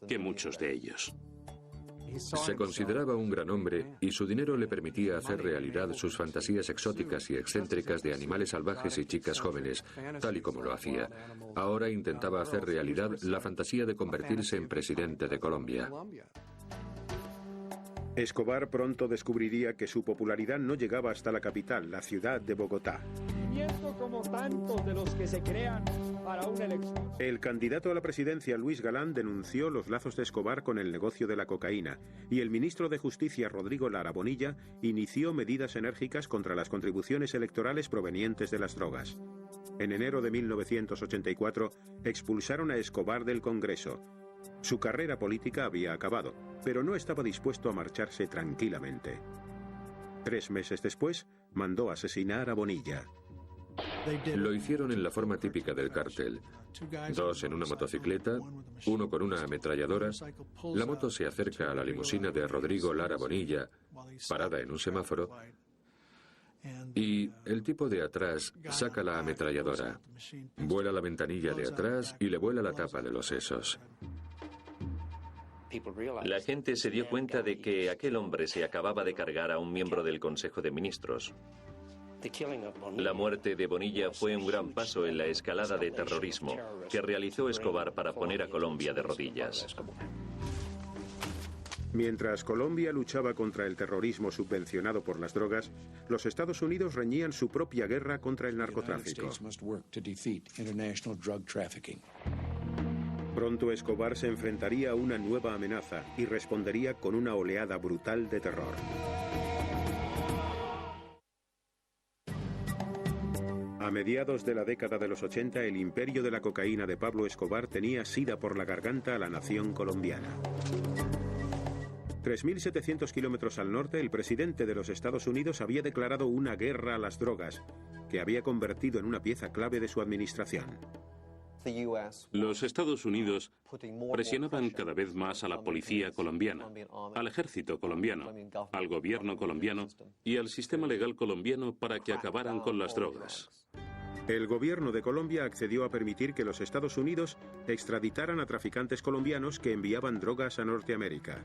que muchos de ellos. Se consideraba un gran hombre y su dinero le permitía hacer realidad sus fantasías exóticas y excéntricas de animales salvajes y chicas jóvenes, tal y como lo hacía. Ahora intentaba hacer realidad la fantasía de convertirse en presidente de Colombia. Escobar pronto descubriría que su popularidad no llegaba hasta la capital, la ciudad de Bogotá. Como tantos de los que se crean para una elección. El candidato a la presidencia, Luis Galán, denunció los lazos de Escobar con el negocio de la cocaína, y el ministro de Justicia, Rodrigo Lara Bonilla, inició medidas enérgicas contra las contribuciones electorales provenientes de las drogas. En enero de 1984, expulsaron a Escobar del Congreso. Su carrera política había acabado, pero no estaba dispuesto a marcharse tranquilamente. 3 meses después, mandó asesinar a Bonilla. Lo hicieron en la forma típica del cártel. 2 en una motocicleta, 1 con una ametralladora. La moto se acerca a la limusina de Rodrigo Lara Bonilla, parada en un semáforo, y el tipo de atrás saca la ametralladora, vuela la ventanilla de atrás y le vuela la tapa de los sesos. La gente se dio cuenta de que aquel hombre se acababa de cargar a un miembro del Consejo de Ministros. La muerte de Bonilla fue un gran paso en la escalada de terrorismo que realizó Escobar para poner a Colombia de rodillas. Mientras Colombia luchaba contra el terrorismo subvencionado por las drogas, los Estados Unidos reñían su propia guerra contra el narcotráfico. Pronto Escobar se enfrentaría a una nueva amenaza y respondería con una oleada brutal de terror. A mediados de la década de los 80, el imperio de la cocaína de Pablo Escobar tenía sida por la garganta a la nación colombiana. 3.700 kilómetros al norte, el presidente de los Estados Unidos había declarado una guerra a las drogas, que había convertido en una pieza clave de su administración. Los Estados Unidos presionaban cada vez más a la policía colombiana, al ejército colombiano, al gobierno colombiano y al sistema legal colombiano para que acabaran con las drogas. El gobierno de Colombia accedió a permitir que los Estados Unidos extraditaran a traficantes colombianos que enviaban drogas a Norteamérica.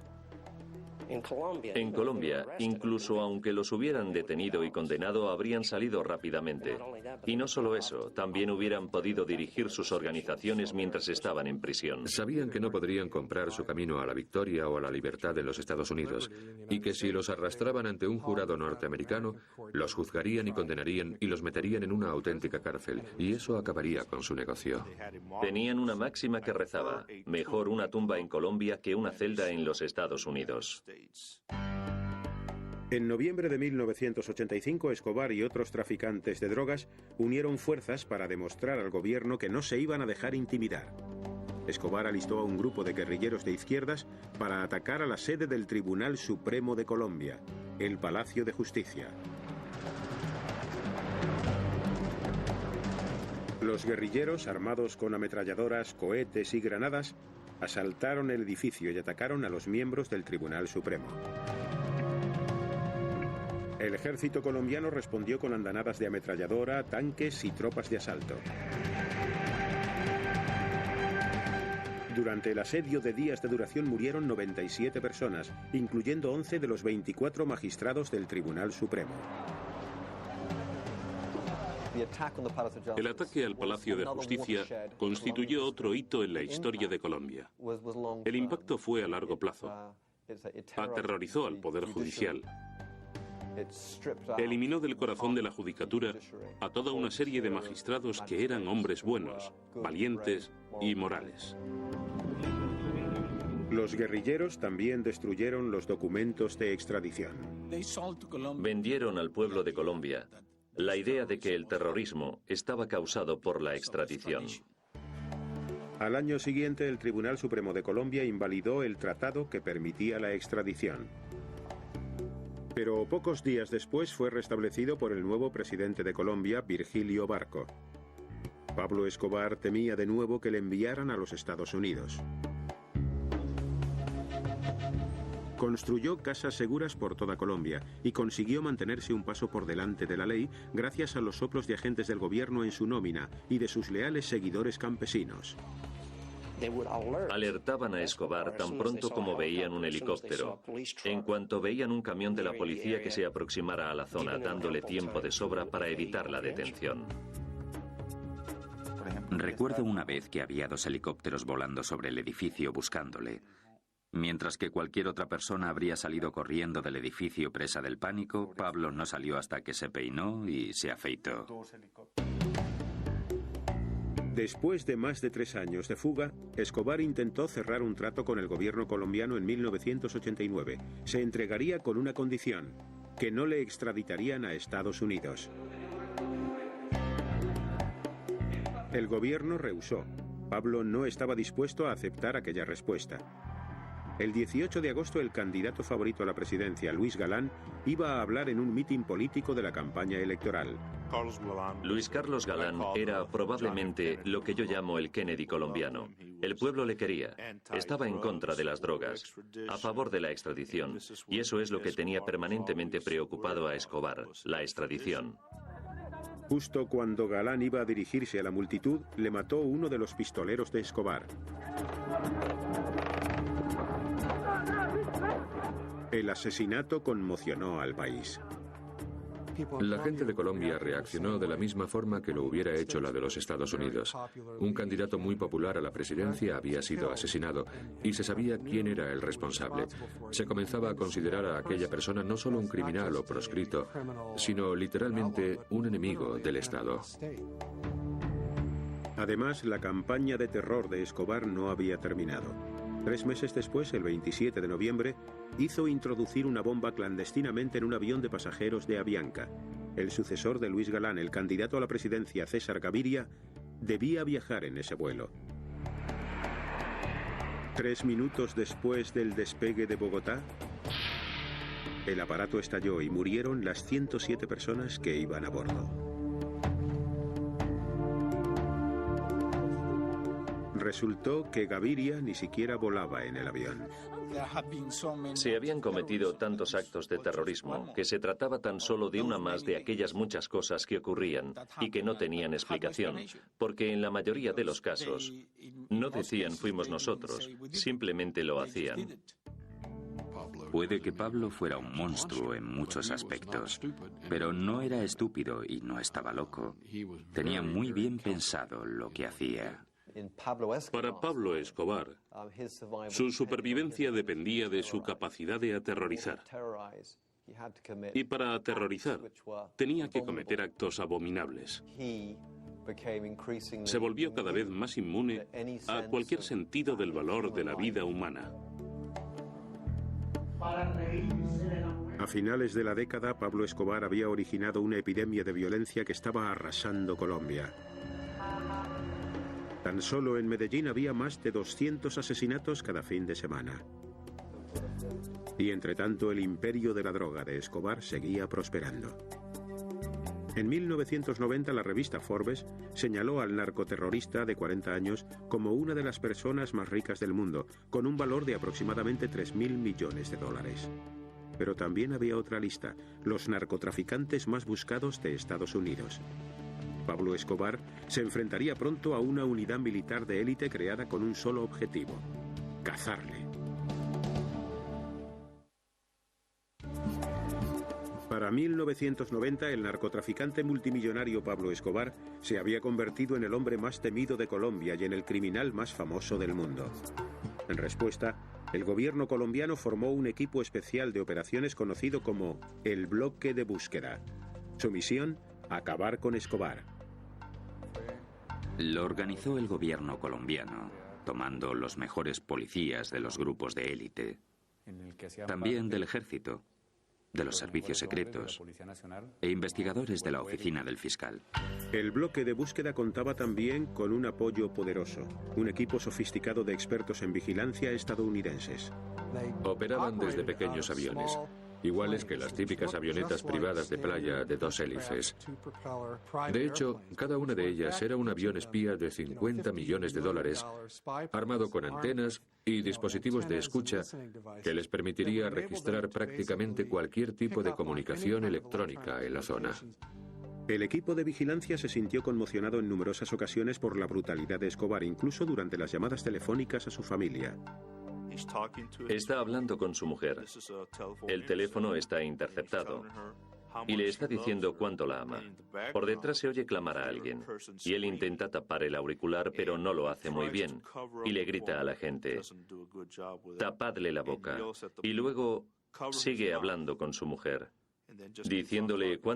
En Colombia, incluso aunque los hubieran detenido y condenado, habrían salido rápidamente. Y no solo eso, también hubieran podido dirigir sus organizaciones mientras estaban en prisión. Sabían que no podrían comprar su camino a la victoria o a la libertad en los Estados Unidos, y que si los arrastraban ante un jurado norteamericano, los juzgarían y condenarían y los meterían en una auténtica cárcel, y eso acabaría con su negocio. Tenían una máxima que rezaba: mejor una tumba en Colombia que una celda en los Estados Unidos. En noviembre de 1985, Escobar y otros traficantes de drogas unieron fuerzas para demostrar al gobierno que no se iban a dejar intimidar. Escobar alistó a un grupo de guerrilleros de izquierdas para atacar a la sede del Tribunal Supremo de Colombia, el Palacio de Justicia. Los guerrilleros, armados con ametralladoras, cohetes y granadas, asaltaron el edificio y atacaron a los miembros del Tribunal Supremo. El ejército colombiano respondió con andanadas de ametralladora, tanques y tropas de asalto. Durante el asedio de días de duración murieron 97 personas, incluyendo 11 de los 24 magistrados del Tribunal Supremo. El ataque al Palacio de Justicia constituyó otro hito en la historia de Colombia. El impacto fue a largo plazo. Aterrorizó al Poder Judicial. Eliminó del corazón de la judicatura a toda una serie de magistrados que eran hombres buenos, valientes y morales. Los guerrilleros también destruyeron los documentos de extradición. Vendieron al pueblo de Colombia la idea de que el terrorismo estaba causado por la extradición. Al año siguiente, el Tribunal Supremo de Colombia invalidó el tratado que permitía la extradición. Pero pocos días después fue restablecido por el nuevo presidente de Colombia, Virgilio Barco. Pablo Escobar temía de nuevo que le enviaran a los Estados Unidos. Construyó casas seguras por toda Colombia y consiguió mantenerse un paso por delante de la ley gracias a los soplos de agentes del gobierno en su nómina y de sus leales seguidores campesinos. Alertaban a Escobar tan pronto como veían un helicóptero. En cuanto veían un camión de la policía que se aproximara a la zona, dándole tiempo de sobra para evitar la detención. Recuerdo una vez que había 2 helicópteros volando sobre el edificio buscándole. Mientras que cualquier otra persona habría salido corriendo del edificio presa del pánico, Pablo no salió hasta que se peinó y se afeitó. Después de más de 3 años de fuga, Escobar intentó cerrar un trato con el gobierno colombiano en 1989. Se entregaría con una condición: que no le extraditarían a Estados Unidos. El gobierno rehusó. Pablo no estaba dispuesto a aceptar aquella respuesta. El 18 de agosto, el candidato favorito a la presidencia, Luis Galán, iba a hablar en un mitin político de la campaña electoral. Luis Carlos Galán era probablemente lo que yo llamo el Kennedy colombiano. El pueblo le quería. Estaba en contra de las drogas, a favor de la extradición. Y eso es lo que tenía permanentemente preocupado a Escobar, la extradición. Justo cuando Galán iba a dirigirse a la multitud, le mató uno de los pistoleros de Escobar. El asesinato conmocionó al país. La gente de Colombia reaccionó de la misma forma que lo hubiera hecho la de los Estados Unidos. Un candidato muy popular a la presidencia había sido asesinado y se sabía quién era el responsable. Se comenzaba a considerar a aquella persona no solo un criminal o proscrito, sino literalmente un enemigo del Estado. Además, la campaña de terror de Escobar no había terminado. 3 meses después, el 27 de noviembre, hizo introducir una bomba clandestinamente en un avión de pasajeros de Avianca. El sucesor de Luis Galán, el candidato a la presidencia César Gaviria, debía viajar en ese vuelo. 3 minutos después del despegue de Bogotá, el aparato estalló y murieron las 107 personas que iban a bordo. Resultó que Gaviria ni siquiera volaba en el avión. Se habían cometido tantos actos de terrorismo que se trataba tan solo de una más de aquellas muchas cosas que ocurrían y que no tenían explicación, porque en la mayoría de los casos no decían fuimos nosotros, simplemente lo hacían. Puede que Pablo fuera un monstruo en muchos aspectos, pero no era estúpido y no estaba loco. Tenía muy bien pensado lo que hacía. Para Pablo Escobar, su supervivencia dependía de su capacidad de aterrorizar. Y para aterrorizar, tenía que cometer actos abominables. Se volvió cada vez más inmune a cualquier sentido del valor de la vida humana. A finales de la década, Pablo Escobar había originado una epidemia de violencia que estaba arrasando Colombia. Tan solo en Medellín había más de 200 asesinatos cada fin de semana. Y entre tanto, el imperio de la droga de Escobar seguía prosperando. En 1990, la revista Forbes señaló al narcoterrorista de 40 años como una de las personas más ricas del mundo, con un valor de aproximadamente 3.000 millones de dólares. Pero también había otra lista: los narcotraficantes más buscados de Estados Unidos. Pablo Escobar se enfrentaría pronto a una unidad militar de élite creada con un solo objetivo: cazarle. Para 1990, el narcotraficante multimillonario Pablo Escobar se había convertido en el hombre más temido de Colombia y en el criminal más famoso del mundo. En respuesta, el gobierno colombiano formó un equipo especial de operaciones conocido como el Bloque de Búsqueda. Su misión: acabar con Escobar. Lo organizó el gobierno colombiano, tomando los mejores policías de los grupos de élite, también del ejército, de los servicios secretos e investigadores de la oficina del fiscal. El bloque de búsqueda contaba también con un apoyo poderoso, un equipo sofisticado de expertos en vigilancia estadounidenses. Operaban desde pequeños aviones, iguales que las típicas avionetas privadas de playa de 2 hélices. De hecho, cada una de ellas era un avión espía de $50 millones, armado con antenas y dispositivos de escucha que les permitiría registrar prácticamente cualquier tipo de comunicación electrónica en la zona. El equipo de vigilancia se sintió conmocionado en numerosas ocasiones por la brutalidad de Escobar, incluso durante las llamadas telefónicas a su familia. Está hablando con su mujer. El teléfono está interceptado y le está diciendo cuánto la ama. Por detrás se oye clamar a alguien y él intenta tapar el auricular, pero no lo hace muy bien y le grita a la gente: tapadle la boca. Y luego sigue hablando con su mujer, diciéndole cuánto